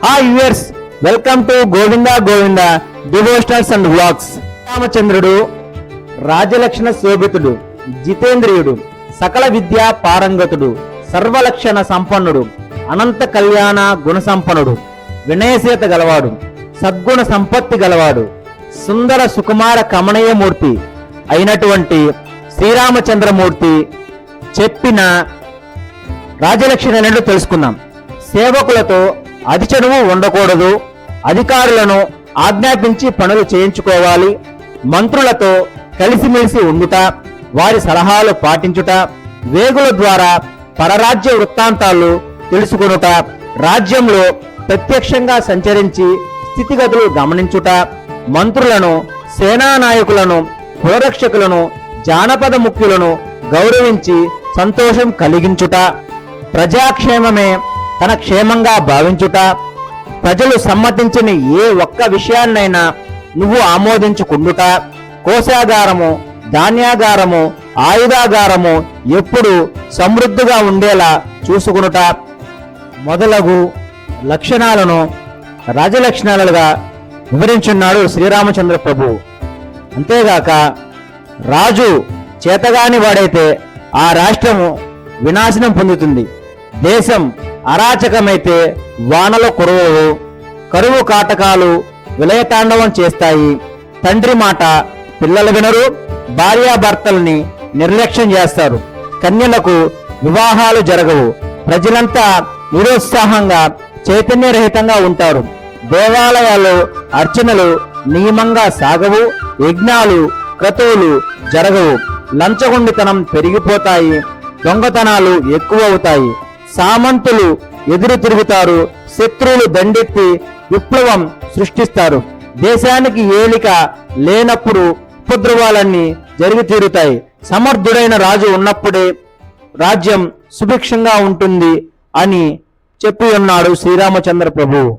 Hi viewers, welcome to Govinda Govinda devotionals and vlogs. రామచంద్రుడు రాజలక్షణ శోభితుడు, జితేంద్రియుడు, సకల విద్యా పారంగతుడు, సర్వలక్షణ సంపన్నుడు, అనంత కళ్యాణ గుణ సంపన్నుడు, వినయశీత గలవాడు, సద్గుణ సంపత్తి గలవాడు, సుందర సుకుమార కమనీయమూర్తి అయినటువంటి శ్రీరామచంద్రమూర్తి చెప్పిన రాజలక్షణాలను తెలుసుకుందాం. సేవకులతో అతిచనువు ఉండకూడదు, అధికారులను ఆజ్ఞాపించి పనులు చేయించుకోవాలి, మంత్రులతో కలిసిమెలిసి ఉండుట, వారి సలహాలు పాటించుట, వేగుల ద్వారా పరరాజ్య వృత్తాంతాలు తెలుసుకొనుట, రాజ్యంలో ప్రత్యక్షంగా సంచరించి స్థితిగతులు గమనించుట, మంత్రులను, సేనానాయకులను, కులరక్షకులను, జానపద ముఖ్యులను గౌరవించి సంతోషం కలిగించుట, ప్రజాక్షేమమే తన క్షేమంగా భావించుట, ప్రజలు సమ్మతించిన ఏ ఒక్క విషయాన్నైనా నువ్వు ఆమోదించుకుండుట, కోశాగారము, ధాన్యాగారము, ఆయుధాగారము ఎప్పుడు సమృద్ధిగా ఉండేలా చూసుకునుట మొదలగు లక్షణాలను రాజలక్షణాలుగా వివరించున్నాడు శ్రీరామచంద్ర ప్రభు. అంతేగాక రాజు చేతగాని వాడైతే ఆ రాష్ట్రము వినాశనం పొందుతుంది, దేశం అరాచకమైతే వానలు కురవవు, కరువు కాటకాలు విలయతాండవం చేస్తాయి, తండ్రి మాట పిల్లలు వినరు, భార్యాభర్తల్ని నిర్లక్ష్యం చేస్తారు, కన్యలకు వివాహాలు జరగవు, ప్రజలంతా నిరుత్సాహంగా చైతన్యరహితంగా ఉంటారు, దేవాలయాల్లో అర్చనలు నియమంగా సాగవు, యజ్ఞాలు క్రతువులు జరగవు, లంచగొండితనం పెరిగిపోతాయి, దొంగతనాలు ఎక్కువ అవుతాయి, సామంతులు ఎదురు తిరుగుతారు, శత్రువులు దండెత్తి విప్లవం సృష్టిస్తారు, దేశానికి ఏలిక లేనప్పుడు ఉపద్రవాలన్నీ జరిగి తీరుతాయి, సమర్థుడైన రాజు ఉన్నప్పుడే రాజ్యం సుభిక్షంగా ఉంటుంది అని చెప్పి ఉన్నాడు శ్రీరామచంద్ర ప్రభువు.